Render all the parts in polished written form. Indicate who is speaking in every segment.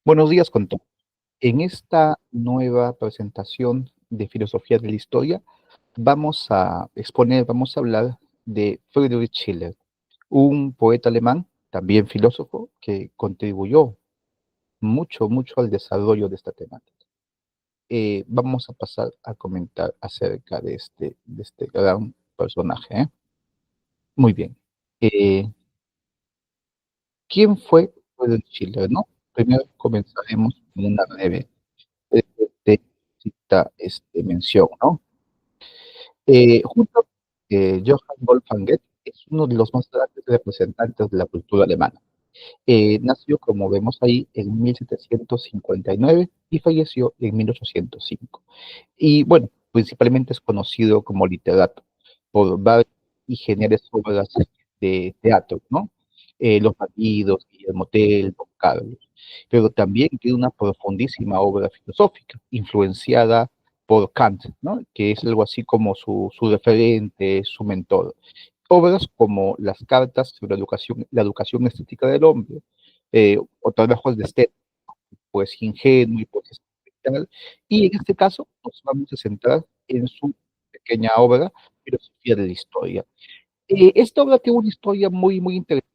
Speaker 1: Buenos días con todos. En esta nueva presentación de filosofía de la historia, vamos a hablar de Friedrich Schiller, un poeta alemán, también filósofo, que contribuyó mucho al desarrollo de esta temática. Vamos a pasar a comentar acerca de este gran personaje, ¿eh? Muy bien. Eh, ¿Quién fue Friedrich Schiller, no? Primero comenzaremos con una breve de mención, ¿no? Junto Johann Wolfgang Goethe es uno de los más grandes representantes de la cultura alemana. Nació, como vemos ahí, en 1759 y falleció en 1805. Y bueno, principalmente es conocido como literato por varias y geniales obras de teatro, ¿no? Los Bandidos, Guillermo Tell, Don Carlos. Pero también tiene una profundísima obra filosófica, influenciada por Kant, ¿no? Que es algo así como su referente, su mentor. Obras como las cartas sobre la educación estética del hombre, o trabajos de Stern, pues ingenuo y pues especial. Y en este caso nos vamos a centrar en su pequeña obra, Filosofía de la Historia. Esta obra tiene una historia muy interesante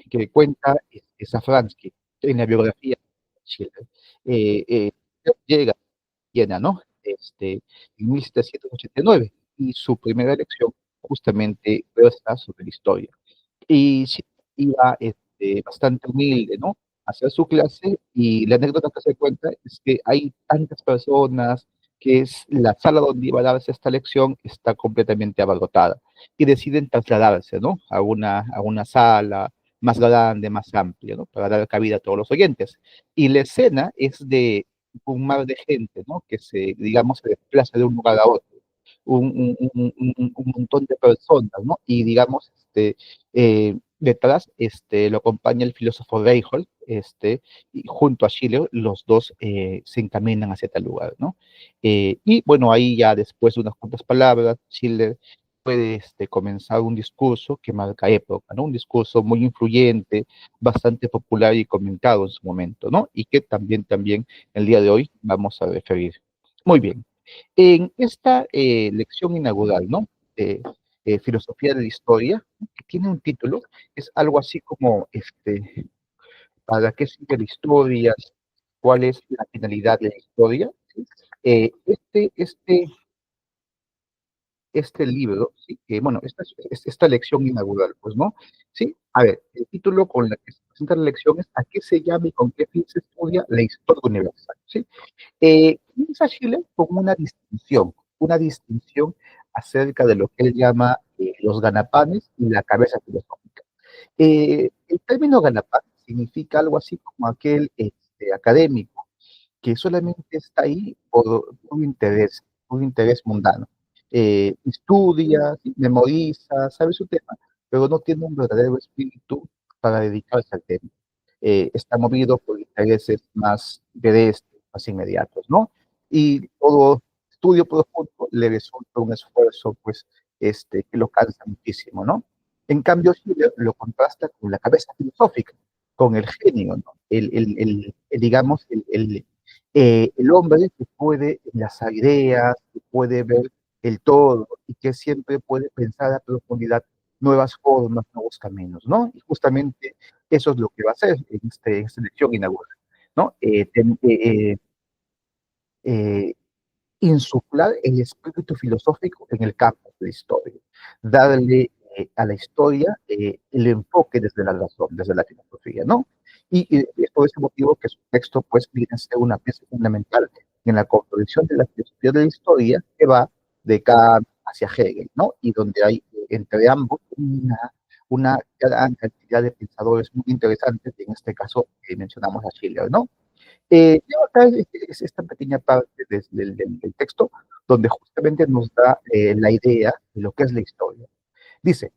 Speaker 1: que cuenta Safransky en la biografía de Schiller. Eh, Llega a Viena, ¿no? En 1789 y su primera elección justamente versa sobre la historia y sí, iba bastante humilde, ¿no? A hacer su clase y la anécdota que se cuenta es que hay tantas personas que es la sala donde iba a darse esta lección está completamente abarrotada y deciden trasladarse, ¿no? A una sala más grande, más amplia, ¿no? Para dar cabida a todos los oyentes. Y la escena es de un mar de gente, ¿no? Que digamos, se desplaza de un lugar a otro. Un montón de personas, ¿no? Y digamos, detrás lo acompaña el filósofo Reinhold, y junto a Schiller, los dos se encaminan hacia tal lugar, ¿no? Y bueno, ahí ya después de unas cuantas palabras, Schiller puede comenzar un discurso que marca época, ¿no? Un discurso muy influyente, bastante popular y comentado en su momento, ¿no? Y que también el día de hoy vamos a referir. Muy bien. En esta lección inaugural, ¿no? De Filosofía de la Historia, que tiene un título, es algo así como, ¿para qué sirve la historia? ¿Cuál es la finalidad de la historia? ¿Sí? Eh, este, este, este libro, ¿sí? Bueno, esta lección inaugural, pues, ¿no? Sí, a ver, el título con la que se presenta la lección es ¿a qué se llama y con qué fin se estudia la historia universal? ¿Sí? Comienza Schiller con una distinción acerca de lo que él llama los ganapanes y la cabeza filosófica. El término ganapán significa algo así como aquel académico que solamente está ahí por un interés mundano. Estudia, memoriza, sabe su tema, pero no tiene un verdadero espíritu para dedicarse al tema. Está movido por intereses más pedestres, más inmediatos, ¿no? Y todo estudio profundo le resulta un esfuerzo, pues, que lo cansa muchísimo, ¿no? En cambio, Schiller lo contrasta con la cabeza filosófica, con el genio, ¿no? Digamos, el hombre que puede enlazar ideas, que puede ver el todo y que siempre puede pensar a profundidad nuevas formas, nuevos caminos, ¿no? Y justamente eso es lo que va a hacer en esta lección inaugural, ¿no? Eh, insuflar el espíritu filosófico en el campo de la historia, darle a la historia el enfoque desde la razón, desde la filosofía, ¿no? Y es por ese motivo que su texto pues viene a ser una pieza fundamental en la composición de la filosofía de la historia que va de Kant hacia Hegel, ¿no? Y donde hay entre ambos una gran cantidad de pensadores muy interesantes, y en este caso mencionamos a Schiller, ¿no? Yo acá es esta pequeña parte del texto donde justamente nos da la idea de lo que es la historia. Dice,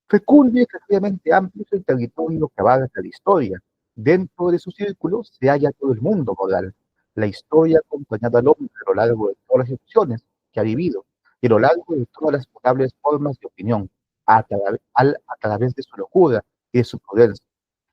Speaker 1: fecundo y creativamente amplio es el territorio que abarca la historia. Dentro de su círculo se halla todo el mundo moral. La historia ha acompañado al hombre a lo largo de todas las opciones que ha vivido y a lo largo de todas las posibles formas de opinión, a través de su locura y de su prudencia,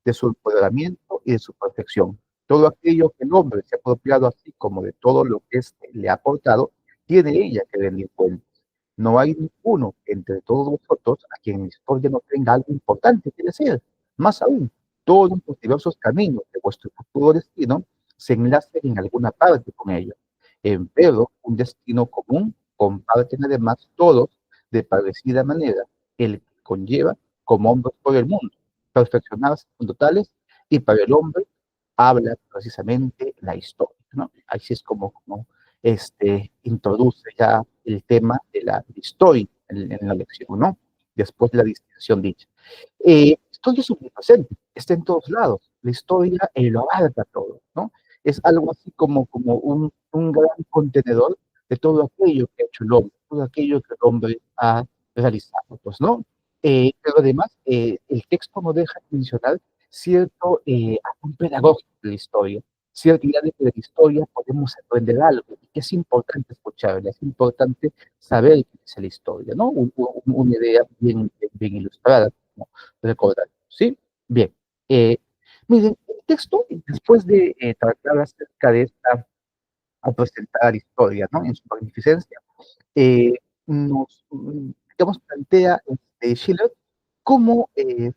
Speaker 1: de su empoderamiento y de su perfección. Todo aquello que el hombre se ha apropiado así como de todo lo que éste le ha aportado, tiene ella que rendir cuentas. No hay ninguno entre todos vosotros a quien la historia no tenga algo importante que decir. Más aún, todos los diversos caminos de vuestro futuro destino se enlacen en alguna parte con ella. Empero, un destino común comparten además todos de parecida manera, el que conlleva como hombres por el mundo, perfeccionarse en totales, y para el hombre habla precisamente la historia, ¿no? Así es como introduce ya el tema de la historia en la lección, ¿no? Después de la distinción dicha. Historia es omnipresente, está en todos lados. La historia lo abarca todo, ¿no? Es algo así como un gran contenedor de todo aquello que ha hecho el hombre, todo aquello que el hombre ha realizado, pues, ¿no? Pero además, el texto no deja de mencionar cierto afán pedagógico de la historia, cierta idea de que de la historia podemos aprender algo, y que es importante escucharla, es importante saber qué es la historia, ¿no? Una idea bien ilustrada, como recordar, ¿sí? Bien, eh, miren, el texto, después de tratar acerca de esta, a presentar la historia, ¿no? En su magnificencia, eh, digamos, plantea Schiller cómo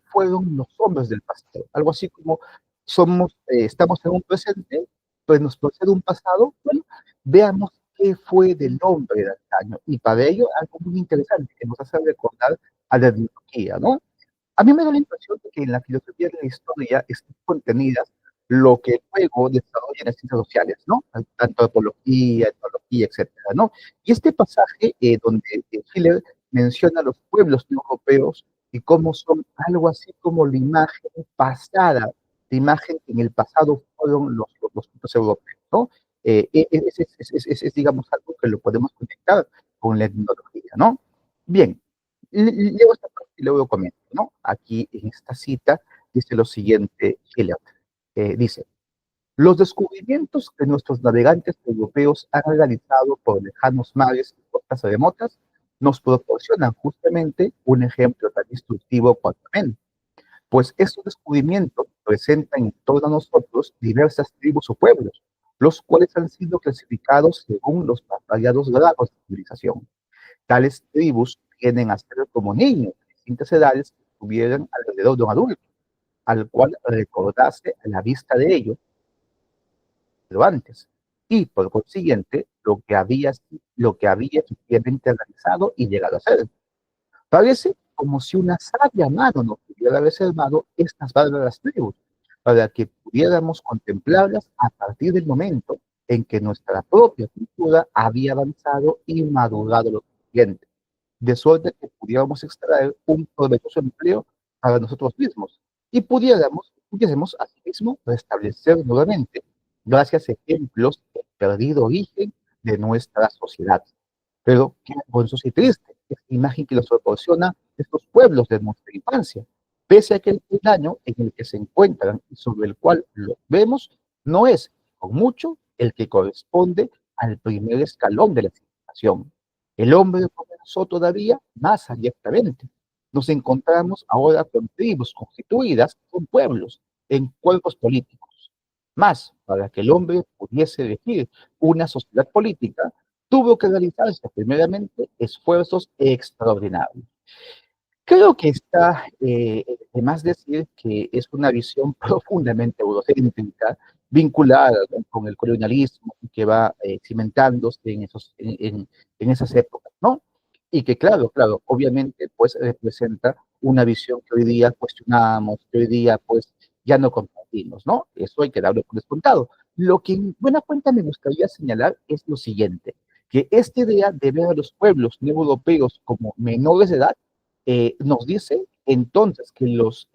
Speaker 1: fueron los hombres del pasado. Algo así como estamos en un presente, pues nos procede un pasado, bueno, veamos qué fue del hombre de antaño. Y para ello, algo muy interesante que nos hace recordar a la biología, ¿no? A mí me da la impresión de que en la filosofía de la historia están contenidas lo que luego desarrollan las ciencias sociales, ¿no? Antropología, etnología, etcétera, ¿no? Y este pasaje donde Schiller menciona a los pueblos europeos y cómo son algo así como la imagen pasada, la imagen que en el pasado fueron los pueblos europeos, ¿no? Digamos, algo que lo podemos conectar con la etnología, ¿no? Bien, leo esta parte y luego comento, ¿no? Aquí en esta cita dice lo siguiente, Schiller. Dice, los descubrimientos que nuestros navegantes europeos han realizado por lejanos mares y costas remotas nos proporcionan justamente un ejemplo tan instructivo cuanto ameno, pues estos descubrimientos presentan en torno a nosotros diversas tribus o pueblos, los cuales han sido clasificados según los más variados grados de civilización. Tales tribus tienden a ser como niños de distintas edades que estuvieran alrededor de un adulto, al cual recordase a la vista de ellos lo antes, y por consiguiente lo que había efectivamente realizado y llegado a ser. Parece como si una sabia mano nos hubiera reservado estas bárbaras tribus, para que pudiéramos contemplarlas a partir del momento en que nuestra propia cultura había avanzado y madurado lo suficiente, de suerte que pudiéramos extraer un provechoso empleo para nosotros mismos y pudiésemos asimismo restablecer nuevamente, gracias a ejemplos, el perdido origen de nuestra sociedad. Pero qué vergonzoso y triste es la imagen que nos proporciona estos pueblos de nuestra infancia, pese a que el daño en el que se encuentran y sobre el cual los vemos no es, con mucho, el que corresponde al primer escalón de la civilización. El hombre comenzó todavía más abiertamente. Nos encontramos ahora con tribus constituidas con pueblos en cuerpos políticos. Más, para que el hombre pudiese elegir una sociedad política, tuvo que realizarse primeramente esfuerzos extraordinarios. Creo que está de más decir que es una visión profundamente eurocéntrica, vinculada, ¿no?, con el colonialismo que va cimentándose en esas épocas, ¿no? Y que claro, obviamente pues representa una visión que hoy día cuestionamos, que hoy día pues ya no compartimos, ¿no? Eso hay que darlo por descontado. Lo que en buena cuenta me gustaría señalar es lo siguiente, que esta idea de ver a los pueblos no europeos como menores de edad nos dice entonces que los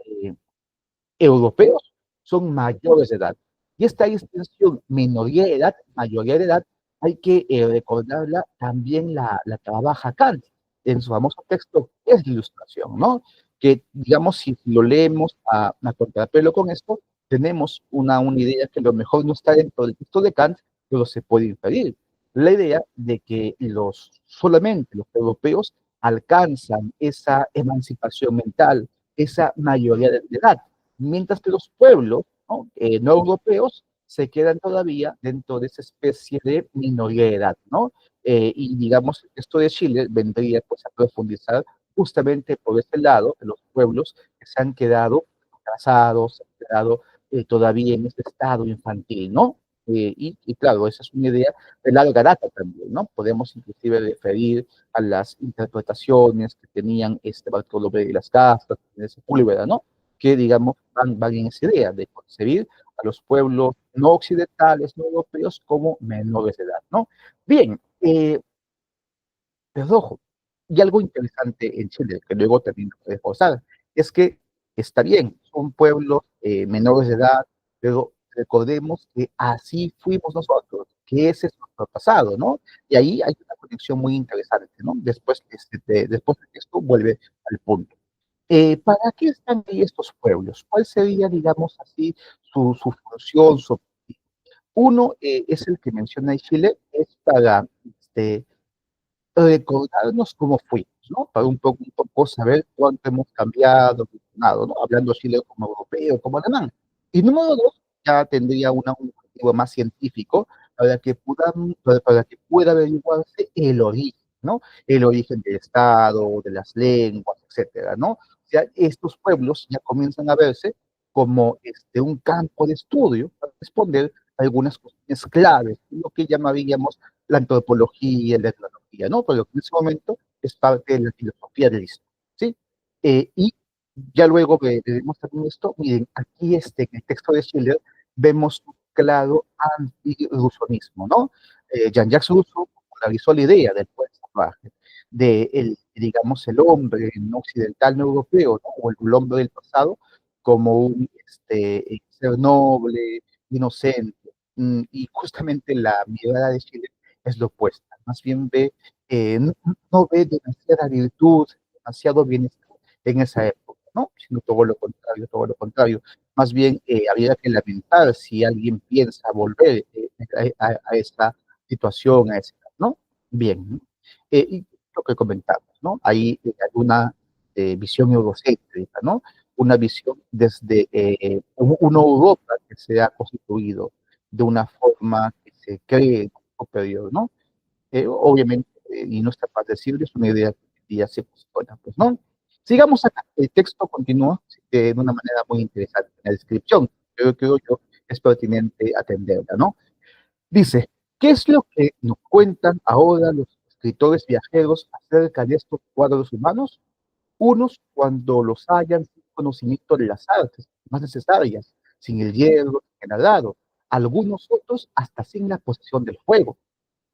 Speaker 1: europeos son mayores de edad. Y esta distinción minoría de edad, mayoría de edad, hay que recordarla, también la trabaja Kant en su famoso texto, es la ilustración, ¿no? Que, digamos, si lo leemos a contrapelo con esto, tenemos una idea que a lo mejor no está dentro del texto de Kant, pero se puede inferir. La idea de que solamente los europeos alcanzan esa emancipación mental, esa mayoría de edad, mientras que los pueblos ¿no? No europeos se quedan todavía dentro de esa especie de minoría de edad, ¿no? Y digamos, esto de Chile vendría pues a profundizar justamente por ese lado de los pueblos que se han quedado atrasados, se han quedado todavía en ese estado infantil, ¿no? Y claro, esa es una idea de larga data también, ¿no? Podemos inclusive referir a las interpretaciones que tenían Bartolomé de las Casas, de Sepúlveda, ¿no? Que, digamos, van en esa idea de concebir a los pueblos no occidentales, no europeos, como menores de edad, ¿no? Bien, pero ojo, y algo interesante en Chile, que luego también puede reforzar, es que está bien, son pueblos menores de edad, pero recordemos que así fuimos nosotros, que ese es nuestro pasado, ¿no? Y ahí hay una conexión muy interesante, ¿no? Después de esto vuelve al punto. ¿Para qué están ahí estos pueblos? ¿Cuál sería, digamos así, su función? Uno es el que menciona en Chile, es para recordarnos cómo fuimos, ¿no? Para un poco saber cuánto hemos cambiado, evolucionado, ¿no? Hablando chileno como europeo, como alemán. Y número dos, ya tendría un objetivo más científico para que pueda averiguarse el origen, ¿no? El origen del Estado, de las lenguas, etcétera, ¿no? O sea, estos pueblos ya comienzan a verse como un campo de estudio para responder algunas cuestiones claves, lo que llamaríamos la antropología, la etnología, ¿no? Pero que en ese momento es parte de la filosofía del Islam, ¿sí? Y ya luego veremos también esto, miren, aquí en el texto de Schiller vemos un claro anti-rusonismo, ¿no? Jean-Jacques Rousseau popularizó la idea del pueblo salvaje, digamos, el hombre no occidental, no europeo, ¿no? O el hombre del pasado, como un ser noble, inocente, y justamente la mirada de Schiller es lo opuesto, más bien no ve demasiada virtud, demasiado bienestar en esa época, ¿no? Sino todo lo contrario. Más bien habría que lamentar si alguien piensa volver a esa situación, a ese, ¿no? Bien, ¿no? Y lo que comentamos, ¿no? Hay alguna visión eurocéntrica, ¿no? Una visión desde una Europa que se ha constituido de una forma que se cree superior, ¿no? Obviamente, y no está para decirlo, es una idea que ya se cuestiona, pues, ¿no? Sigamos acá. El texto continúa de una manera muy interesante. En la descripción, creo yo, es pertinente atenderla, ¿no? Dice, ¿qué es lo que nos cuentan ahora los escritores viajeros acerca de estos cuadros humanos? Unos cuando los hallan sin conocimiento de las artes más necesarias, sin el hierro, sin el arado. Algunos otros hasta sin la posesión del fuego.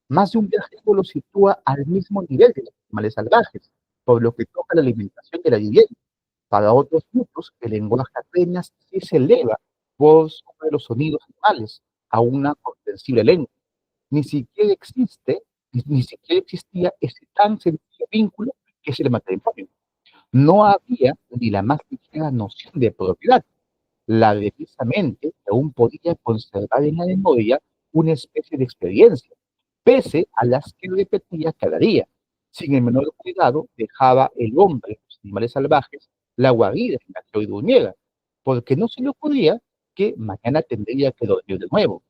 Speaker 1: Más de un viajero lo sitúa al mismo nivel de los animales salvajes, por lo que toca la alimentación y la vivienda. Para otros muchos, el lenguaje apenas sí se eleva por sobre los sonidos animales a una comprensible lengua. Ni siquiera ni siquiera existía ese tan sencillo vínculo que es el matrimonio. No había ni la más ligera noción de propiedad. La precisamente aún podía conservar en la memoria una especie de experiencia, pese a las que repetía cada día. Sin el menor cuidado, dejaba el hombre, los animales salvajes, la guarida en la que hoy durmiera, porque no se le ocurría que mañana tendría que dormir de nuevo.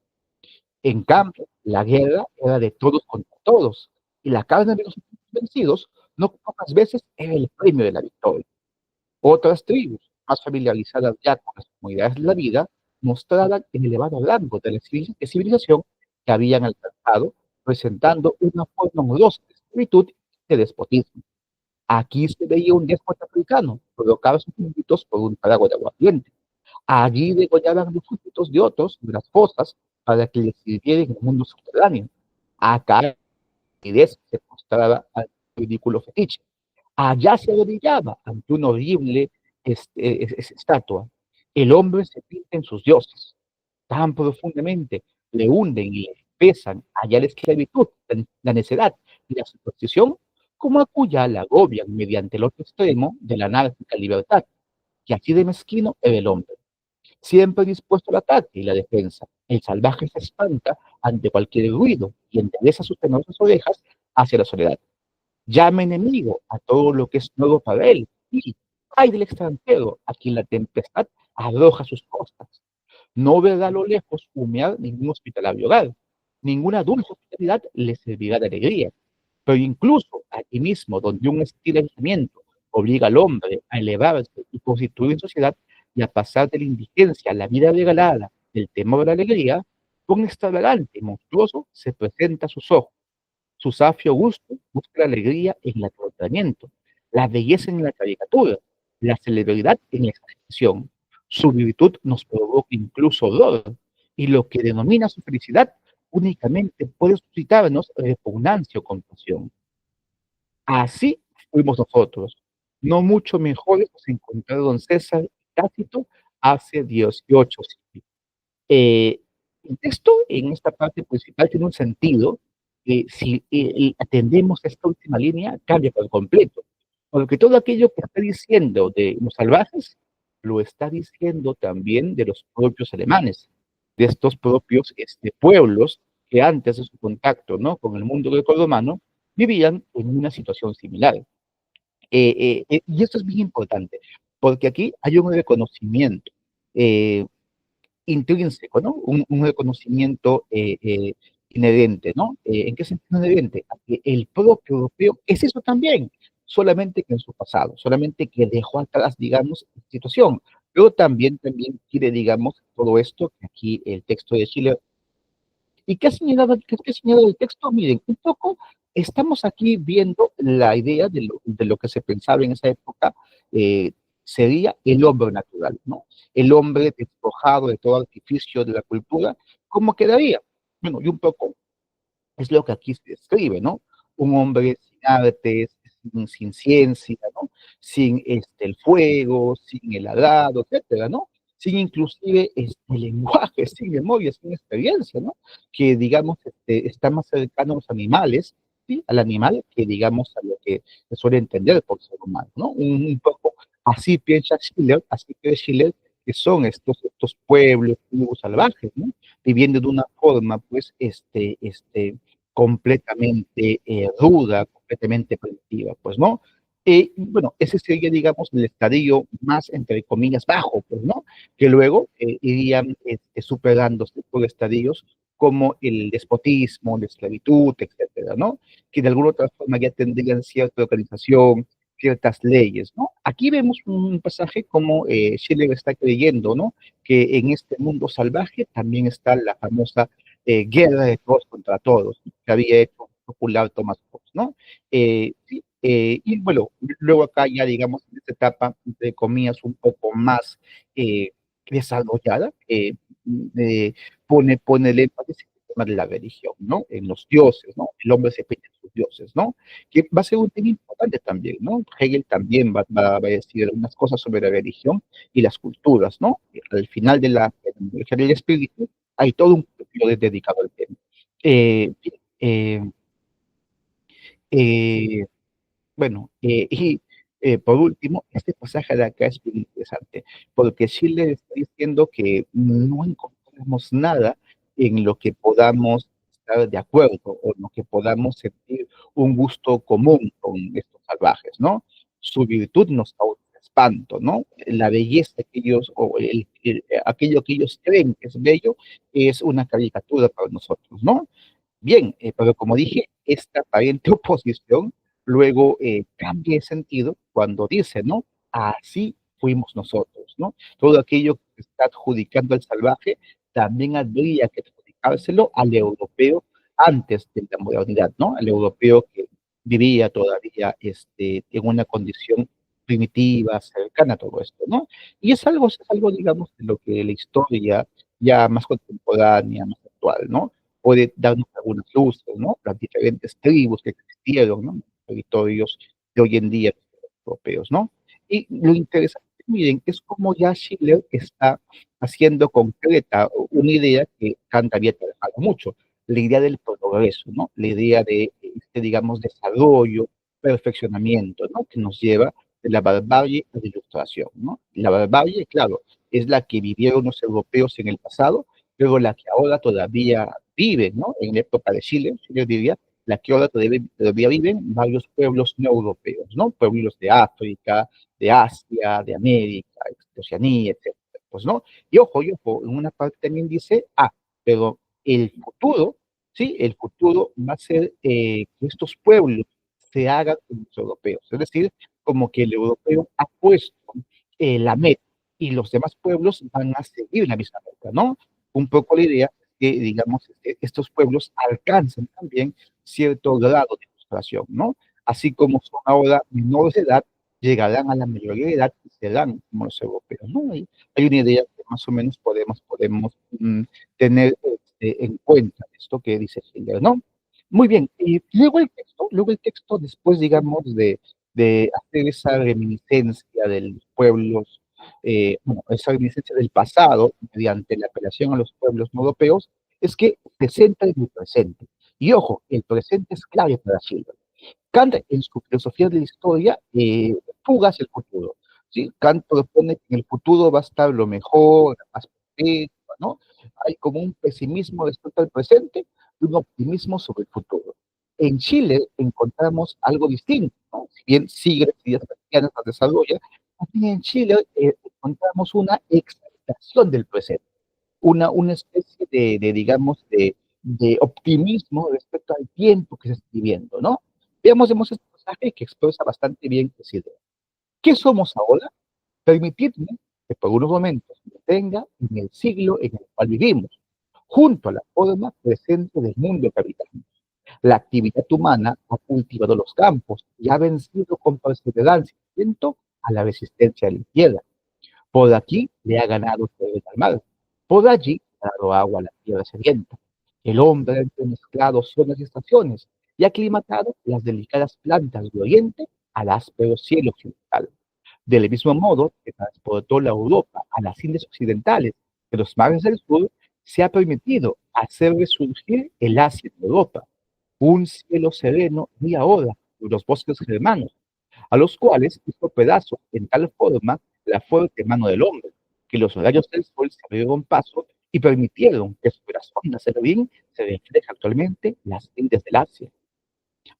Speaker 1: En cambio, la guerra era de todos contra todos, y la carne de los vencidos no pocas veces era el premio de la victoria. Otras tribus, más familiarizadas ya con las comunidades de la vida, mostraban el elevado rango de la civilización que habían alcanzado, presentando una forma odiosa de esclavitud y de despotismo. Aquí se veía un déspota africano, provocaba sus súbditos por un trago de aguardiente. Allí degollaban los súbditos de otros de las fosas para que les sirviera en el mundo subterráneo. Acá la timidez se mostraba al ridículo fetiche. Allá se arrodillaba ante una horrible estatua. El hombre se pinta en sus dioses, tan profundamente le hunden y le pesan allá la esclavitud, la necedad y la superstición, como acuya la agobian mediante el otro extremo de la anárquica libertad, que así de mezquino era el hombre, siempre dispuesto al ataque y la defensa. El salvaje se espanta ante cualquier ruido y endereza sus tenerosas orejas hacia la soledad. Llama enemigo a todo lo que es nuevo para él y hay del extranjero a quien la tempestad arroja sus costas. No verá a lo lejos humear ningún hospitalario hogar. Ninguna dulce hospitalidad le servirá de alegría. Pero incluso aquí mismo, donde un estilo de aislamiento obliga al hombre a elevarse y constituir en sociedad y a pasar de la indigencia a la vida regalada, del temor a la alegría, un extravagante y monstruoso se presenta a sus ojos. Su safio gusto busca la alegría en el tratamiento, la belleza en la caricatura, la celebridad en la expresión. Su virtud nos provoca incluso dolor, y lo que denomina su felicidad únicamente puede suscitarnos repugnancia o compasión. Así fuimos nosotros, no mucho mejores nos encontró don César Tácito hace 18 siglos. Eh, el texto en esta parte principal tiene un sentido que si atendemos esta última línea cambia por completo, porque todo aquello que está diciendo de los salvajes lo está diciendo también de los propios alemanes, de estos propios pueblos que antes de su contacto, ¿no?, con el mundo grecorromano vivían en una situación similar. Y esto es bien importante, porque aquí hay un reconocimiento. Eh, Intrínseco, ¿no? Un reconocimiento inherente, ¿no? ¿En qué sentido inherente? A que el propio europeo es eso también, solamente que en su pasado, solamente que dejó atrás, digamos, la situación, pero también quiere, digamos, todo esto que aquí el texto de Chile. ¿Y qué ha señalado el texto? Miren, un poco estamos aquí viendo la idea de lo que se pensaba en esa época, eh, sería el hombre natural, ¿no? El hombre despojado de todo artificio de la cultura, ¿cómo quedaría? Bueno, y un poco es lo que aquí se describe, ¿no? Un hombre sin artes, sin ciencia, ¿no? Sin el fuego, sin el agrado, etcétera, ¿no? Sin inclusive el lenguaje, sin memoria, sin experiencia, ¿no? Que, digamos, está más cercano a los animales, ¿sí? Al animal que, digamos, a lo que se suele entender por ser humano, ¿no? Un poco así piensa Schiller, así piensa Schiller, que son estos pueblos, tribus salvajes, ¿no? Viviendo de una forma, pues, completamente ruda, completamente primitiva, pues, ¿no? Bueno, ese sería, digamos, el estadio más, entre comillas, bajo, pues, ¿no? Que luego irían superándose por estadios como el despotismo, la esclavitud, etcétera, ¿no? Que de alguna otra forma ya tendrían cierta organización, ciertas leyes, ¿no? Aquí vemos un pasaje como Schiller está creyendo, ¿no? Que en este mundo salvaje también está la famosa guerra de todos contra todos, que había hecho popular Thomas Hobbes, ¿no? Sí, y bueno, luego acá ya, digamos, en esta etapa, entre comillas, un poco más desarrollada, pone el énfasis en el tema de la religión, ¿no? En los dioses, ¿no? El hombre se pide en sus dioses, ¿no? Que va a ser un tema importante también, ¿no? Hegel también va a decir algunas cosas sobre la religión y las culturas, ¿no? Al final de la fenomenología del espíritu, hay todo un capítulo dedicado al tema. Eh, eh, eh, bueno, por último, este pasaje de acá es muy interesante, porque Schiller está diciendo que no encontramos nada en lo que podamos estar de acuerdo o en lo que podamos sentir un gusto común con estos salvajes, ¿no? Su virtud nos causa espanto, ¿no? La belleza que ellos, o aquello que ellos creen que es bello, es una caricatura para nosotros, ¿no? Bien, pero como dije, esta aparente oposición luego cambia de sentido cuando dice, ¿no? Así fuimos nosotros, ¿no? Todo aquello que se está adjudicando al salvaje también habría que adjudicárselo al europeo antes de la modernidad, ¿no? Al europeo que vivía todavía en una condición primitiva, cercana a todo esto, ¿no? Y es algo, digamos, de lo que la historia ya más contemporánea, más actual, ¿no? Puede darnos algunas luces, ¿no? Las diferentes tribus que existieron, ¿no? En los territorios de hoy en día europeos, ¿no? Y lo interesante, miren, es como ya Schiller está haciendo concreta una idea que Kant había trabajado mucho, la idea del progreso, ¿no? La idea de, digamos, desarrollo, perfeccionamiento, ¿no? Que nos lleva de la barbarie a la ilustración, ¿no? La barbarie, claro, es la que vivieron los europeos en el pasado, pero la que ahora todavía vive, ¿no? En la época de Chile, Chile diría, la que ahora todavía viven varios pueblos no europeos, ¿no? Pueblos de África, de Asia, de América, de Oceanía, etc. campos, ¿no? Y ojo, en una parte también dice, pero el futuro, ¿sí? El futuro va a ser que estos pueblos se hagan como los europeos, es decir, como que el europeo ha puesto la meta y los demás pueblos van a seguir la misma meta, ¿no? Un poco la idea que, digamos, estos pueblos alcanzan también cierto grado de frustración, ¿no? Así como son ahora menores de edad, llegarán a la mayoría de edad y serán como los europeos, ¿no? Hay una idea que más o menos podemos tener en cuenta esto que dice Schiller, ¿no? Muy bien, y luego el texto después, digamos, de hacer esa reminiscencia de los pueblos, bueno, esa reminiscencia del pasado, mediante la apelación a los pueblos no europeos, es que se centra en el presente. Y ojo, el presente es clave para Schiller. Kant, en su filosofía de la historia, fuga hacia el futuro. ¿Sí? Kant propone que en el futuro va a estar lo mejor, la más perpetua, ¿no? Hay como un pesimismo respecto al presente y un optimismo sobre el futuro. En Chile encontramos algo distinto, ¿no? Si bien sigue las ideas cristianas, las desarrolla, aquí en Chile encontramos una exaltación del presente, una especie digamos, de optimismo respecto al tiempo que se está viviendo, ¿no? Veamos este pasaje que expresa bastante bien esa idea. ¿Qué somos ahora? Permitidme que por unos momentos me detenga en el siglo en el cual vivimos, junto a la forma presente del mundo que habitamos. La actividad humana ha cultivado los campos y ha vencido con perseverancia y talento a la resistencia de la tierra. Por aquí le ha ganado el al mar, por allí ha dado agua a la tierra sedienta. El hombre ha entremezclado zonas y estaciones y ha aclimatado las delicadas plantas de oriente al áspero cielo occidental. Del mismo modo que transportó la Europa a las Indias occidentales de los mares del sur, se ha permitido hacer resurgir el Asia en Europa. Un cielo sereno y ahora los bosques germanos, a los cuales hizo pedazos en tal forma la fuerte mano del hombre, que los rayos del sol se abrieron paso y permitieron que sobre las ondas del Rin se reflejen actualmente las Indias del Asia.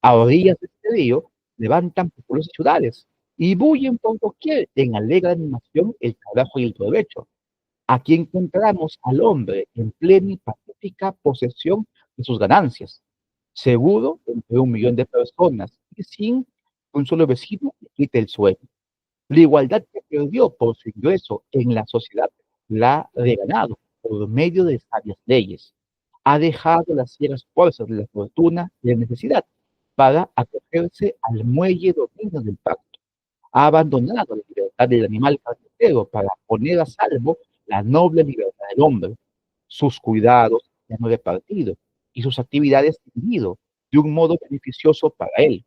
Speaker 1: A orillas de este río levantan populosas ciudades y bullen por doquier en alegre animación el trabajo y el provecho. Aquí encontramos al hombre en plena y pacífica posesión de sus ganancias, seguro entre 1 millón de personas y sin que un solo vecino le quite el sueño. La igualdad que perdió por su ingreso en la sociedad la ha reganado por medio de sabias leyes. Ha dejado las ciegas fuerzas de la fortuna y la necesidad para acogerse al muelle dominio del pacto. Ha abandonado la libertad del animal carpintero para poner a salvo la noble libertad del hombre. Sus cuidados ya no repartido y sus actividades dividido de un modo beneficioso para él.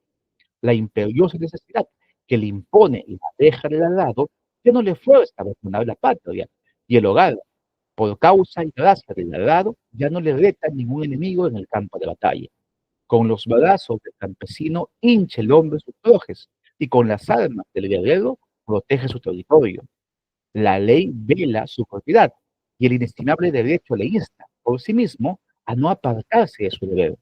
Speaker 1: La imperiosa necesidad que le impone la deja del lado ya no le fuerza a abandonar la patria y el hogar. Por causa y gracia del lado ya no le reta ningún enemigo en el campo de batalla. Con los brazos del campesino hincha el hombre sus trojes y con las armas del guerrero protege su territorio. La ley vela su propiedad y el inestimable derecho le insta por sí mismo a no apartarse de su deber.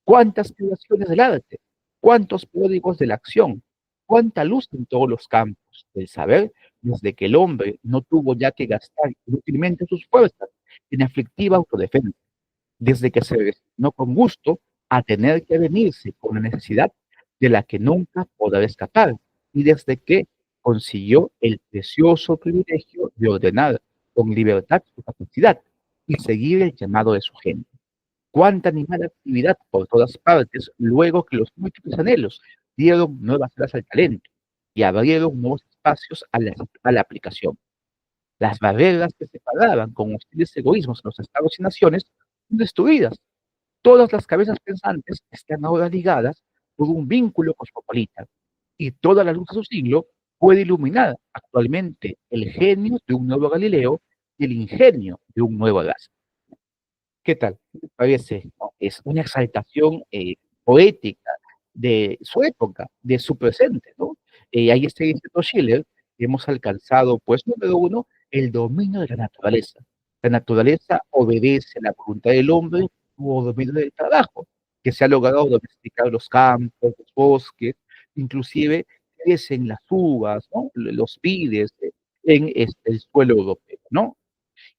Speaker 1: Cuántas creaciones del arte, cuántos pródigos de la acción, cuánta luz en todos los campos del saber, desde que el hombre no tuvo ya que gastar inútilmente sus fuerzas en aflictiva autodefensa, desde que se resignó con gusto a tener que venirse con la necesidad de la que nunca podrá escapar, y desde que consiguió el precioso privilegio de ordenar con libertad su capacidad y seguir el llamado de su gente. Cuánta animada actividad por todas partes, luego que los múltiples anhelos dieron nuevas alas al talento y abrieron nuevos espacios a la aplicación. Las barreras que separaban con hostiles egoísmos a los estados y naciones son destruidas. Todas las cabezas pensantes están ahora ligadas por un vínculo cosmopolita y toda la luz de su siglo puede iluminar actualmente el genio de un nuevo Galileo y el ingenio de un nuevo Erasmo. ¿Qué tal? ¿Qué te parece? ¿No? Es una exaltación poética de su época, de su presente, ¿no? Ahí está diciendo Schiller que hemos alcanzado, pues, número uno, el dominio de la naturaleza. La naturaleza obedece a la voluntad del hombre por medio del trabajo, que se ha logrado domesticar los campos, los bosques, inclusive crecen las uvas, ¿no? Los vides en el suelo europeo. ¿no?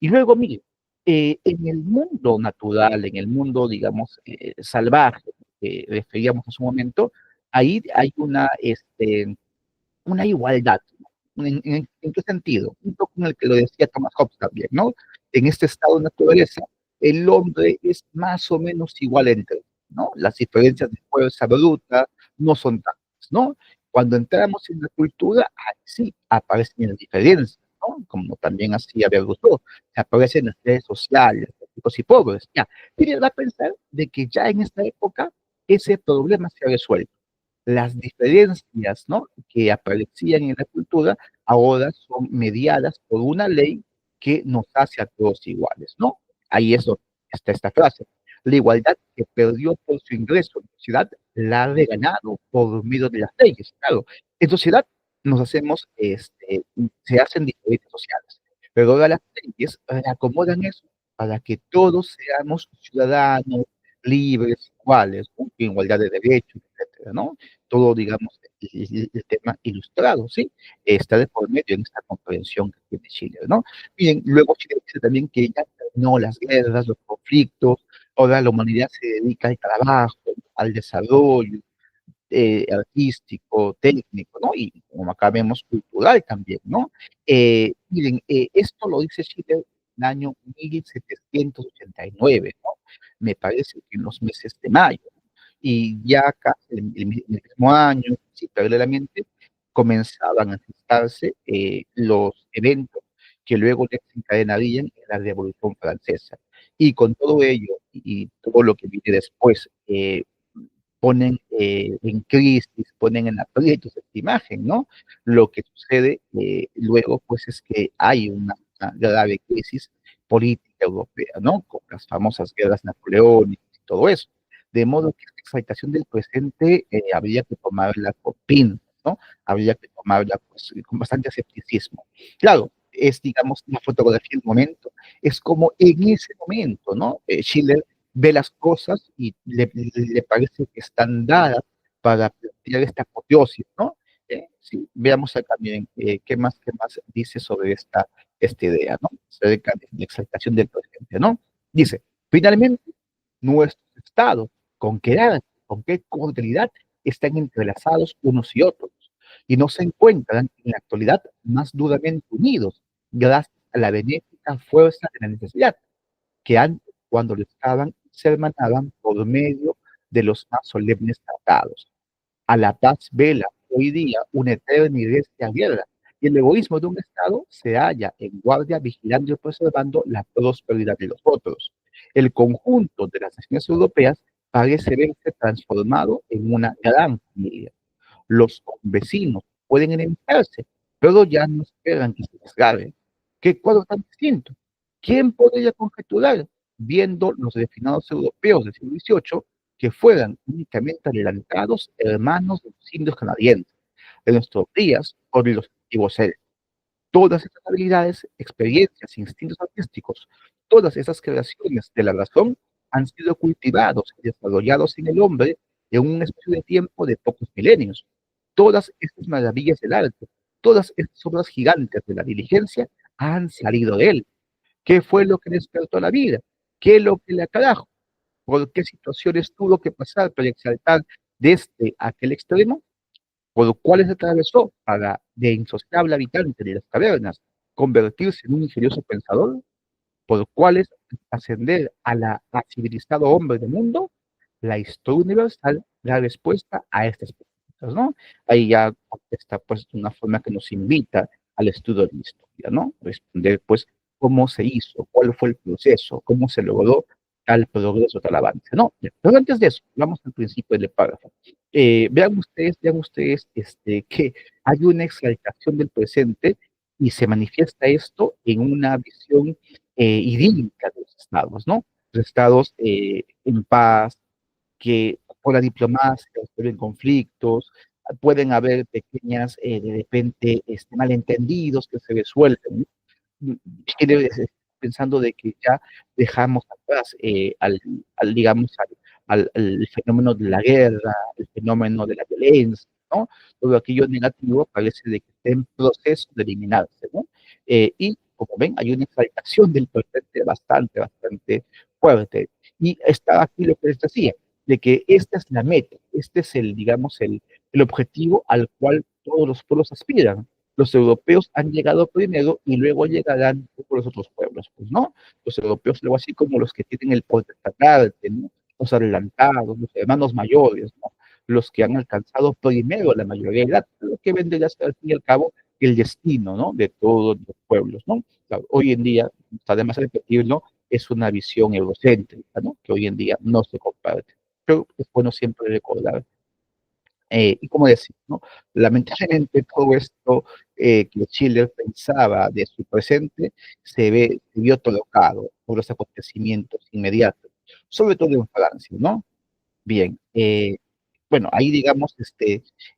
Speaker 1: Y luego, mire, en el mundo natural, en el mundo, digamos, salvaje, que referíamos hace un momento, ahí hay una igualdad, ¿no? ¿En qué sentido? Un poco en el que lo decía Thomas Hobbes también, ¿no? En este estado de naturaleza, el hombre es más o menos igual entre sí, ¿no? Las diferencias de fuerza bruta no son tantas, ¿no? Cuando entramos en la cultura, ahí sí aparecen las diferencias, ¿no? Como también hacía Rousseau, aparecen las redes sociales, los ricos y pobres, ya. Y va a pensar de que ya en esta época ese problema se ha resuelto. Las diferencias, ¿no?, que aparecían en la cultura ahora son mediadas por una ley que nos hace a todos iguales, ¿no? Ahí es donde está esta frase. La igualdad que perdió por su ingreso en la sociedad la ha reganado por medio de las leyes. Claro, en sociedad nos hacemos, se hacen diferencias sociales, pero ahora las leyes acomodan eso para que todos seamos ciudadanos libres, iguales, con igualdad de derechos, etcétera, ¿no? Todo, digamos, el tema ilustrado, ¿sí? Está de por medio en esta comprensión que tiene Chile, ¿no? Bien, luego Chile dice también que ya terminó las guerras, los conflictos, ahora la humanidad se dedica al trabajo, al desarrollo, artístico, técnico, ¿no? Y como acá vemos, cultural también, ¿no? Miren, esto lo dice Chile en el año 1789, ¿no? Me parece que en los meses de mayo, y ya casi el mismo año, sí, paralelamente, comenzaban a gestarse los eventos que luego desencadenarían en la Revolución Francesa. Y con todo ello y todo lo que viene después, ponen en crisis, ponen en aprietos esta imagen, ¿no? Lo que sucede luego, pues, es que hay una grave crisis política europea, ¿no? Con las famosas guerras napoleónicas y todo eso. De modo que esta exaltación del presente habría que tomarla con pinzas, ¿no? Habría que tomarla, pues, con bastante escepticismo. Claro, es, digamos, una fotografía del momento, es como en ese momento, ¿no? Schiller ve las cosas y le parece que están dadas para plantear esta apoteosis, ¿no? Sí, veamos acá, miren, qué más dice sobre esta idea, ¿no? Acerca de la exaltación del presente, ¿no? Dice, finalmente, nuestros estados, con qué cordialidad están entrelazados unos y otros, y no se encuentran en la actualidad más duramente unidos, gracias a la benéfica fuerza de la necesidad que antes, cuando lo estaban, se hermanaban por medio de los más solemnes tratados. A la paz vela hoy día una eterna iglesia guerra, y el egoísmo de un Estado se halla en guardia vigilando y preservando la prosperidad de los otros. El conjunto de las naciones europeas parece verse transformado en una gran familia. Los vecinos pueden enemistarse, pero ya no esperan que se desgarren. ¿Qué cuadro tan distinto? ¿Quién podría conjeturar, viendo los refinados europeos del siglo XVIII, que fueran únicamente adelantados hermanos de los indios canadienses, de nuestros días o de los antiguos celtas? Todas estas habilidades, experiencias, instintos artísticos, todas esas creaciones de la razón han sido cultivados y desarrollados en el hombre en un espacio de tiempo de pocos milenios. Todas estas maravillas del arte, todas estas obras gigantes de la diligencia han salido de él. ¿Qué fue lo que despertó la vida? ¿Qué es lo que le atrajo? ¿Por qué situaciones tuvo que pasar para exaltar de este a aquel extremo? ¿Por los cuales atravesó para, de insociable habitante de las cavernas, convertirse en un ingenioso pensador? ¿Por cuales ascender a civilizado hombre del mundo? La historia universal, la respuesta a estas preguntas, ¿no? Ahí ya está, pues, una forma que nos invita al estudio de la historia, ¿no? Responder, pues, cómo se hizo, cuál fue el proceso, cómo se logró tal progreso, tal avance, ¿no? Pero antes de eso, vamos al principio del párrafo. Vean ustedes que hay una exaltación del presente y se manifiesta esto en una visión idílica de los estados, ¿no? Los estados en paz, que por la diplomacia resuelven conflictos, pueden haber pequeñas, de repente, malentendidos que se resuelven, Chile pensando de que ya dejamos atrás digamos, al fenómeno de la guerra, el fenómeno de la violencia, ¿no? Todo aquello negativo parece de que está en proceso de eliminarse, ¿no? Y como ven, hay una exaltación del presente bastante fuerte. Y está aquí lo que les decía, de que esta es la meta, este es el, digamos, el objetivo al cual todos los pueblos aspiran. Los europeos han llegado primero y luego llegarán todos los otros pueblos, pues, ¿no? Los europeos, luego así como los que tienen el poder estatal, ¿no? Los adelantados, los hermanos mayores, ¿no? Los que han alcanzado primero la mayoría de edad, lo que vendría a ser al fin y al cabo el destino, ¿no? De todos los pueblos, ¿no? Claro, hoy en día, además de repetirlo, es una visión eurocéntrica, ¿no? Que hoy en día no se comparte. Pero es bueno siempre recordar. Y como decía, ¿no? Lamentablemente todo esto que Schiller pensaba de su presente se vio tocado por los acontecimientos inmediatos, sobre todo en Francia, ¿no? Bien, bueno, ahí digamos,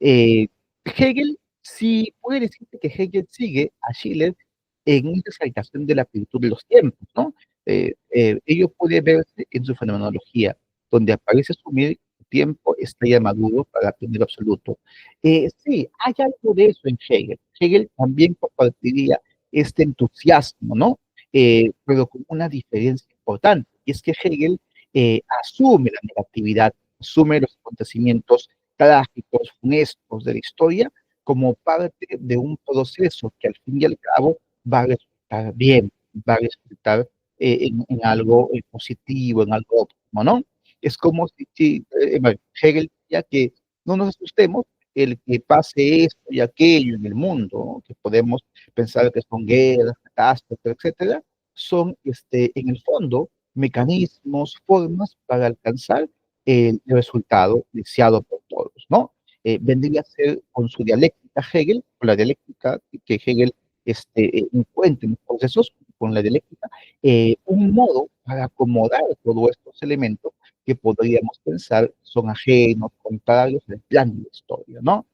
Speaker 1: Hegel, sí puede decirse que Hegel sigue a Schiller en una exaltación de la plenitud de los tiempos, ¿no? Ello puede verse en su fenomenología, donde aparece asumir que el tiempo está ya maduro para tener absoluto. Sí, hay algo de eso en Hegel. Hegel también compartiría este entusiasmo, ¿no? Pero con una diferencia importante, y es que Hegel asume la negatividad, asume los acontecimientos trágicos, funestos de la historia como parte de un proceso que al fin y al cabo va a resultar bien, va a resultar en algo positivo, en algo óptimo, ¿no? Es como bueno, Hegel decía que no nos asustemos el que pase esto y aquello en el mundo, ¿no? Que podemos pensar que son guerras, catástrofes, etcétera, son en el fondo mecanismos, formas para alcanzar el resultado deseado por todos, ¿no? Vendría a ser con su dialéctica Hegel, con la dialéctica que Hegel encuentra en los procesos, con la dialéctica, un modo para acomodar todos estos elementos que podríamos pensar son ajenos, contrarios al plan de la historia, ¿no?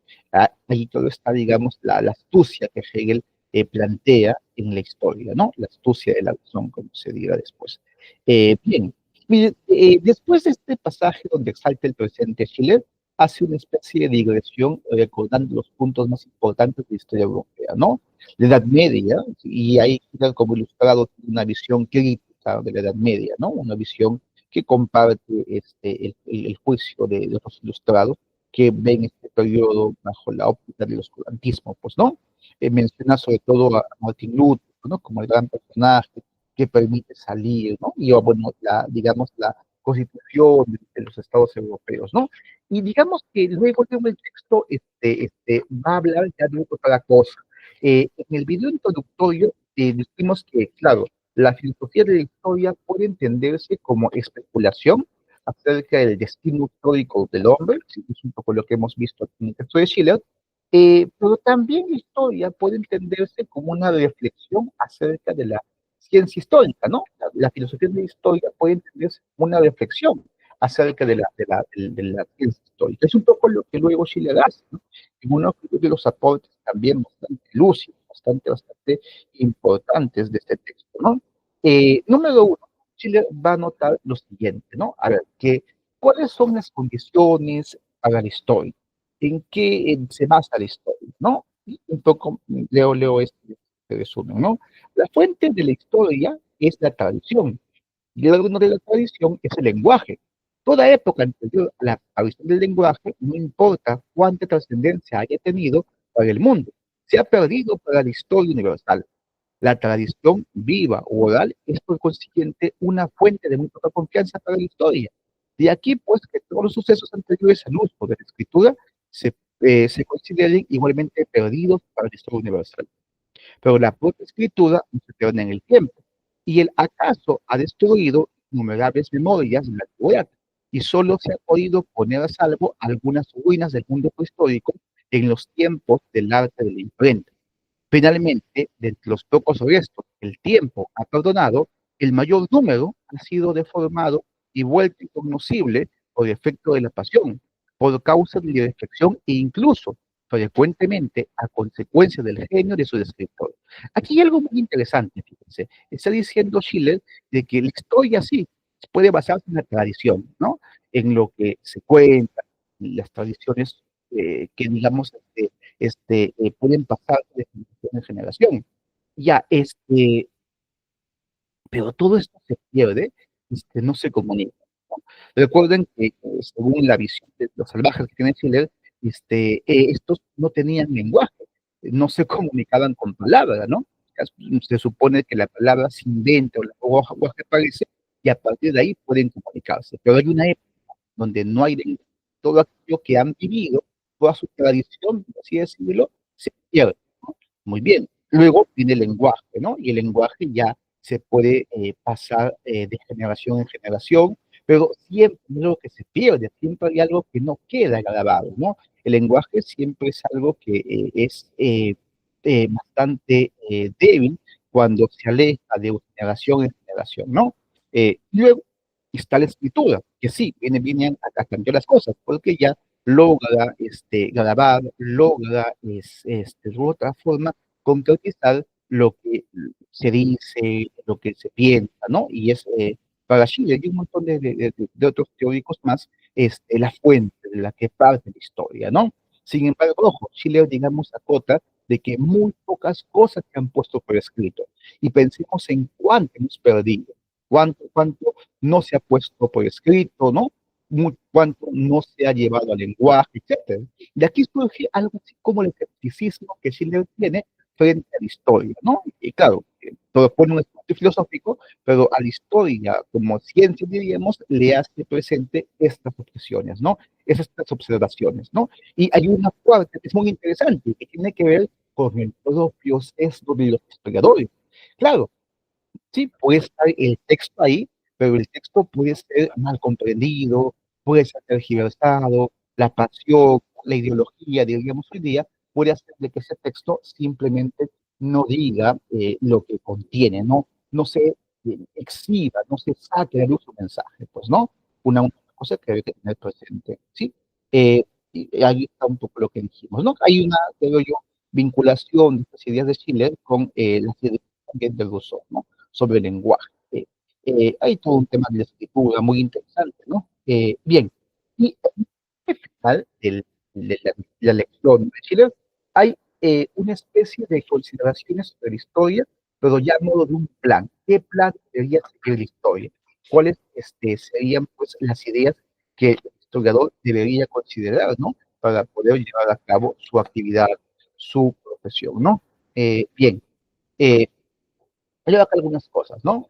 Speaker 1: Ahí todo está, digamos, la astucia que Hegel plantea en la historia, ¿no? La astucia de la razón, como se dirá después. Bien, mire, después de este pasaje donde exalta el presente Schiller, hace una especie de digresión recordando los puntos más importantes de la historia europea, ¿no? La Edad Media, y ahí queda como ilustrado una visión crítica de la Edad Media, ¿no? Una visión que comparte el juicio de los ilustrados que ven este periodo bajo la óptica del oscurantismo, pues, ¿no? Menciona sobre todo a Martin Luther, ¿no? Como el gran personaje que permite salir, ¿no? Y bueno, digamos, la constitución de los estados europeos, ¿no? Y digamos que luego de el texto va a hablar ya de otra cosa. En el video introductorio decimos que, claro, la filosofía de la historia puede entenderse como especulación acerca del destino histórico del hombre, sí, es un poco lo que hemos visto aquí en el texto de Schiller, pero también la historia puede entenderse como una reflexión acerca de la ciencia histórica, ¿no? La filosofía de la historia puede entenderse como una reflexión acerca de la ciencia histórica. Es un poco lo que luego Schiller hace, ¿no? En uno de los aportes también bastante lúcidos, bastante importantes de este texto, ¿no? Número uno, Schiller va a notar lo siguiente, ¿no? A ver, ¿cuáles son las condiciones para la historia? ¿En qué se basa la historia, no? Y un poco leo este resumen, ¿no? La fuente de la historia es la tradición, y el órgano de la tradición es el lenguaje. Toda época anterior a la aparición del lenguaje, no importa cuánta trascendencia haya tenido para el mundo, se ha perdido para la historia universal. La tradición viva o oral es por consiguiente una fuente de muy poca confianza para la historia. De aquí pues que todos los sucesos anteriores al uso de la escritura se consideren igualmente perdidos para la historia universal. Pero la propia escritura no se pierde en el tiempo, y el acaso ha destruido innumerables memorias de la antigüedad, y solo se ha podido poner a salvo algunas ruinas del mundo prehistórico en los tiempos del arte de la imprenta. Finalmente, de entre los pocos restos que el tiempo ha perdonado, el mayor número ha sido deformado y vuelto incognoscible por efecto de la pasión, por causa de la reflexión e incluso frecuentemente a consecuencia del genio de su escritor. Aquí hay algo muy interesante, fíjense. Está diciendo Schiller de que la historia sí puede basarse en la tradición, ¿no? En lo que se cuenta, las tradiciones que digamos pueden pasar de generación en generación. Ya, pero todo esto se pierde, no se comunica, ¿no? Recuerden que, según la visión de los salvajes que tiene Schiller, estos no tenían lenguaje, no se comunicaban con palabras, ¿no? Se supone que la palabra se inventa o que aparece y a partir de ahí pueden comunicarse. Pero hay una época donde no hay lenguaje. Todo aquello que han vivido, toda su tradición, por así decirlo, se pierde, ¿no? Muy bien. Luego viene el lenguaje, ¿no? Y el lenguaje ya se puede pasar de generación en generación, pero siempre hay algo que se pierde, siempre hay algo que no queda grabado, ¿no? El lenguaje siempre es algo que es bastante débil cuando se aleja de generación en generación, ¿no? Luego está la escritura, que sí, viene a cambiar las cosas, porque ya logra grabar, logra de otra forma concretizar lo que se dice, lo que se piensa, ¿no? Y es para Chile y un montón de otros teóricos más, la fuente de la que parte la historia, ¿no? Sin embargo, ojo, Chile, digamos, acota de que muy pocas cosas se han puesto por escrito. Y pensemos en cuánto hemos perdido, cuánto no se ha puesto por escrito, ¿no? Cuánto no se ha llevado al lenguaje, etcétera. De aquí surge algo así como el escepticismo que Schiller tiene frente a la historia, ¿no? Y claro, todo pone un estudio filosófico, pero a la historia, como ciencia diríamos, le hace presente estas objeciones, ¿no? Estas observaciones, ¿no? Y hay una cuarta que es muy interesante, que tiene que ver con el propio sesgo de los historiadores. Claro, sí, puede estar el texto ahí, pero el texto puede ser mal comprendido, puede ser tergiversado, la pasión, la ideología, diríamos hoy día, puede hacer de que ese texto simplemente no diga lo que contiene, no se exhiba, no se saque de luz su mensaje, pues, ¿no? Una cosa que debe tener presente, ¿sí? Y ahí está un poco lo que dijimos, ¿no? Hay una, creo yo, vinculación de estas ideas de Schiller con las ideas también de Rousseau, ¿no? Sobre el lenguaje. Hay todo un tema de la escritura muy interesante, ¿no? Bien, y al final de la lección de Schiller hay una especie de consideraciones sobre la historia, pero ya a modo de un plan. ¿Qué plan debería seguir la historia? ¿Cuáles serían pues las ideas que el historiador debería considerar, ¿no? Para poder llevar a cabo su actividad, su profesión, ¿no? Bien, eh, hay acá algunas cosas, ¿no?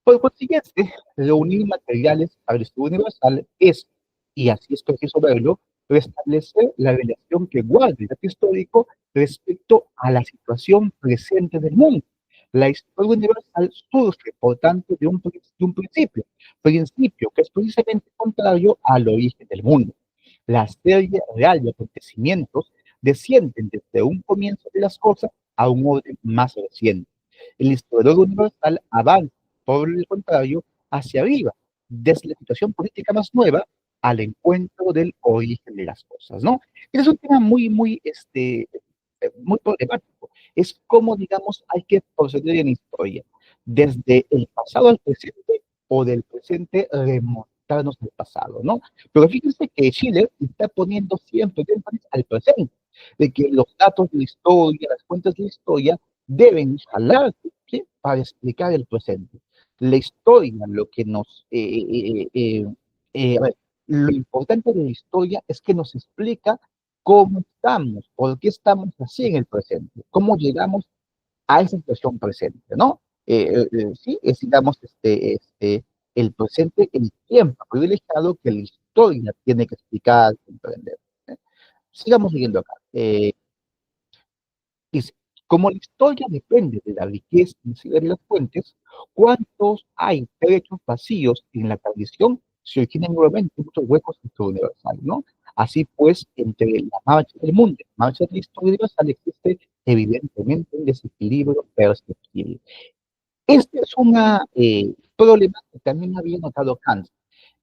Speaker 1: Por consiguiente, reunir materiales para el estudio universal es, y así es preciso verlo, restablecer la relación que guarda el dato histórico respecto a la situación presente del mundo. La historia universal surge, por tanto, de un principio que es precisamente contrario al origen del mundo. La serie real de acontecimientos descienden desde un comienzo de las cosas a un orden más reciente. El historiador universal avanza, por el contrario, hacia arriba, desde la situación política más nueva al encuentro del origen de las cosas, ¿no? Ese es un tema muy problemático. Es como, digamos, hay que proceder en historia, desde el pasado al presente o del presente remontarnos al pasado, ¿no? Pero fíjense que Schiller está poniendo siempre el énfasis al presente, de que los datos de la historia, las cuentas de la historia, deben jalar, ¿sí? Para explicar el presente. La historia, lo que nos... a ver, lo importante de la historia es que nos explica cómo estamos, por qué estamos así en el presente, cómo llegamos a esa situación presente, ¿no? Sí, es, digamos, el presente, el tiempo privilegiado que la historia tiene que explicar, comprender. ¿Eh? Sigamos siguiendo acá. Dice, como la historia depende de la riqueza de las fuentes, ¿cuántos hay derechos vacíos en la tradición? Se originan nuevamente muchos huecos en la universal, ¿no? Así pues, entre la marcha del mundo y la marcha de la historia universal existe evidentemente un desequilibrio perceptible. Este es un problema que también había notado Kant.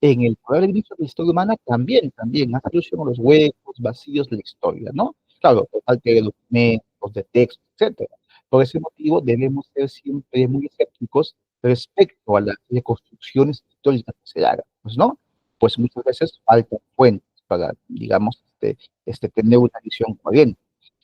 Speaker 1: En el poder del inicio de la historia humana también hace alusión a los huecos, vacíos de la historia, ¿no? Claro, por falta de documentos, de textos, etcétera. Por ese motivo debemos ser siempre muy escépticos respecto a las reconstrucciones históricas que se hagan, pues, ¿no? Pues muchas veces faltan fuentes para, digamos, tener una visión coherente.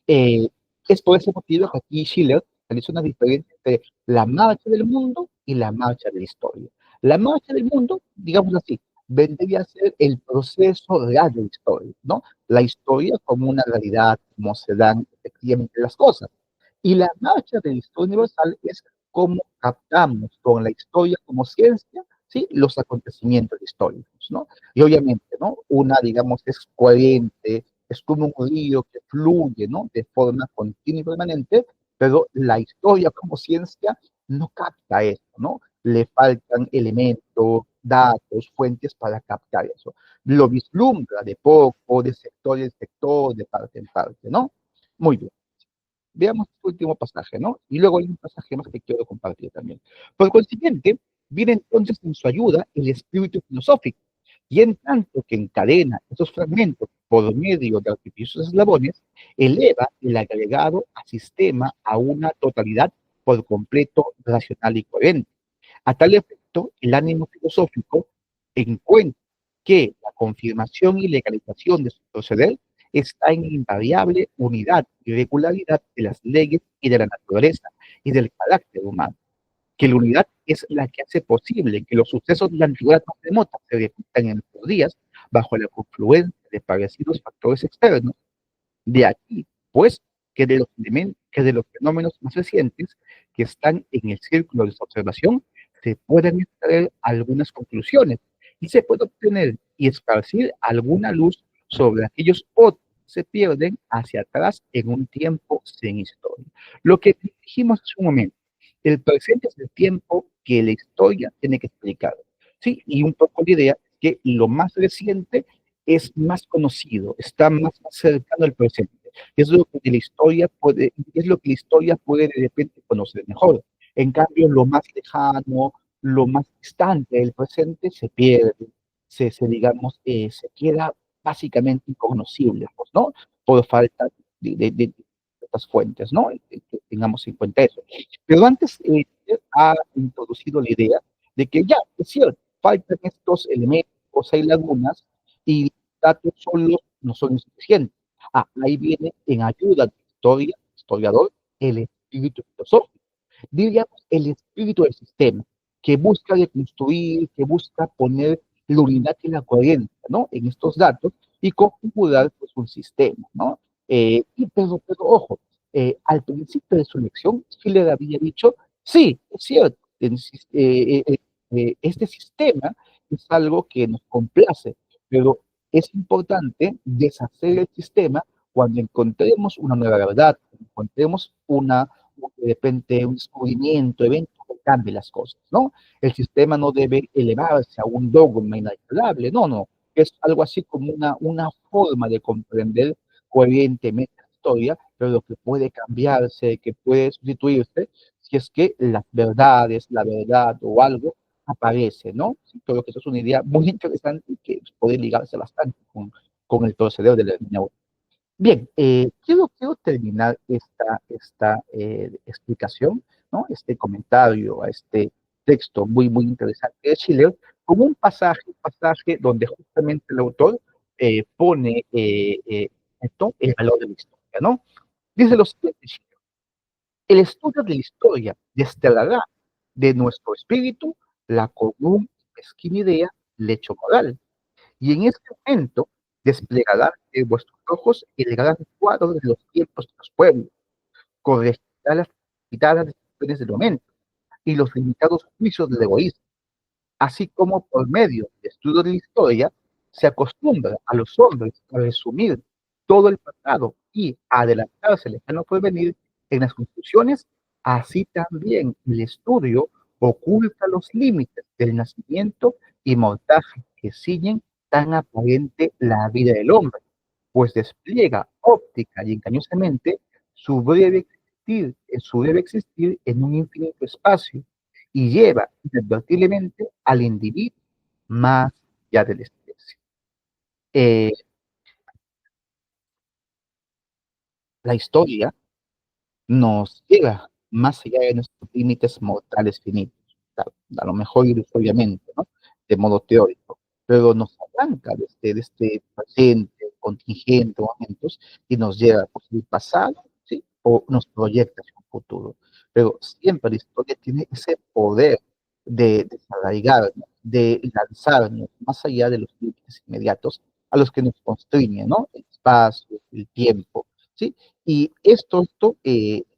Speaker 1: Eh, es por ese motivo que aquí Schiller establece una diferencia entre la marcha del mundo y la marcha de la historia. La marcha del mundo, digamos así, vendría a ser el proceso real de la historia, ¿no? La historia como una realidad, como se dan efectivamente las cosas. Y la marcha de la historia universal es cómo captamos con la historia como ciencia, ¿sí? Los acontecimientos históricos, ¿no? Y obviamente, ¿no? Una, digamos, es coherente, es como un río que fluye, ¿no? De forma continua y permanente, pero la historia como ciencia no capta eso, ¿no? Le faltan elementos, datos, fuentes para captar eso. Lo vislumbra de poco, de sector en sector, de parte en parte, ¿no? Muy bien. Veamos este último pasaje, ¿no? Y luego hay un pasaje más que quiero compartir también. Por consiguiente, viene entonces en su ayuda el espíritu filosófico, y en tanto que encadena esos fragmentos por medio de artificios eslabones, eleva el agregado a sistema a una totalidad por completo racional y coherente. A tal efecto, el ánimo filosófico encuentra que la confirmación y legalización de su proceder está en invariable unidad y regularidad de las leyes y de la naturaleza y del carácter humano, que la unidad es la que hace posible que los sucesos de la antigüedad más remota se repitan en nuestros días bajo la confluencia de parecidos factores externos. De aquí, pues, que de los fenómenos más recientes que están en el círculo de su observación se pueden extraer algunas conclusiones y se puede obtener y esparcir alguna luz sobre aquellos otros que se pierden hacia atrás en un tiempo sin historia. Lo que dijimos hace un momento, el presente es el tiempo que la historia tiene que explicar. Sí, y un poco la idea es que lo más reciente es más conocido, está más cercano al presente. Es lo que la historia puede, es lo que la historia puede de repente conocer mejor. En cambio, lo más lejano, lo más distante del presente se pierde, digamos, se queda básicamente inconocible, pues, ¿no? Por falta de estas fuentes, ¿no? Que tengamos en cuenta eso. Pero antes ha introducido la idea de que ya, es cierto, faltan estos elementos, hay lagunas, y datos solos no son suficientes. Ah, ahí viene en ayuda del historiador, el espíritu filosófico, diríamos el espíritu del sistema, que busca deconstruir, que busca poner la unidad y la coherencia, ¿no? En estos datos y configurar pues, un sistema, ¿no? Pero ojo, al principio de su lección, Schiller había dicho, sí, es cierto, este sistema es algo que nos complace, pero es importante deshacer el sistema cuando encontremos una nueva verdad, cuando encontremos de repente un descubrimiento, evento que cambie las cosas, ¿no? El sistema no debe elevarse a un dogma inalterable, no, no, es algo así como una forma de comprender coherentemente la historia, pero lo que puede cambiarse, que puede sustituirse, si es que las verdades, la verdad o algo aparece, ¿no? Sí, creo que eso es una idea muy interesante y que puede ligarse bastante con el proceder de la línea. Bien, quiero terminar esta explicación, ¿no? Este comentario a este texto muy interesante de Schiller, con un pasaje donde justamente el autor pone esto, el valor de la historia, ¿no? Dice lo siguiente, Schiller, el estudio de la historia desterrará de nuestro espíritu la común mezquina idea del hecho moral, y en este momento desplegará en vuestros ojos el gran cuadro de los tiempos de los pueblos, corregirá las limitadas decisiones del momento y los limitados juicios del egoísmo, así como por medio del estudio de la historia se acostumbra a los hombres a resumir todo el pasado y a adelantarse al lejano porvenir en las conclusiones, así también el estudio oculta los límites del nacimiento y montaje que ciñen tan aparente la vida del hombre, pues despliega óptica y engañosamente su breve existir en un infinito espacio y lleva inadvertiblemente al individuo más allá de la especie. Eh, la historia nos lleva más allá de nuestros límites mortales finitos, a lo mejor ilusoriamente, ¿no? De modo teórico, pero nos arranca de este presente, contingente, momentos, y nos lleva por el pasado, ¿sí? O nos proyecta hacia un futuro. pero siempre la historia tiene ese poder de desarraigarnos, de lanzarnos más allá de los límites inmediatos a los que nos constriñen, ¿no? El espacio, el tiempo, ¿sí? Y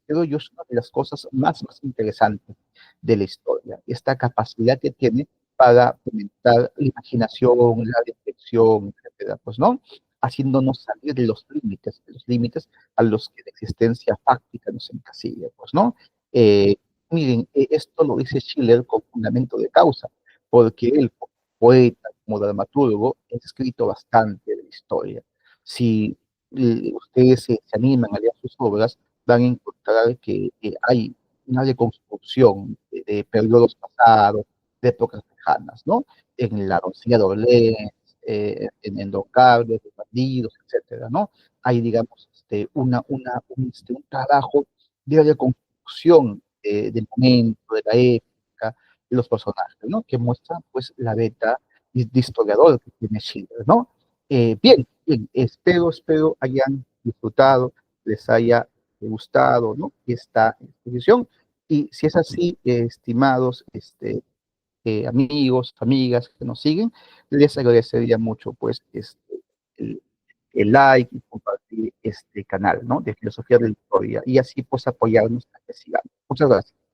Speaker 1: creo yo, es una de las cosas más interesantes de la historia, esta capacidad que tiene para fomentar la imaginación, la reflexión, etcétera, pues, ¿no? Haciéndonos salir de los límites a los que la existencia fáctica nos encasilla, pues, ¿no? Eh, Miren, esto lo dice Schiller con fundamento de causa, porque él, como poeta, como dramaturgo, ha escrito bastante de la historia. Si ustedes se animan a leer sus obras, van a encontrar que hay una reconstrucción de periodos pasados, de épocas lejanas, ¿no? En la Doncella de Orleans, en Don Carlos, los bandidos, etcétera, ¿no? Hay, digamos, un trabajo de reconstrucción del momento, de la época, de los personajes, ¿no? Que muestra, pues, la beta de historiador que tiene Schiller, ¿no? Bien, espero hayan disfrutado, les haya gustado, ¿no? Esta exposición. Y si es así, estimados amigos, amigas que nos siguen, les agradecería mucho, pues, el, el like y compartir este canal, ¿no? De Filosofía de la Historia, y así, pues, apoyarnos a que sigamos. Muchas gracias.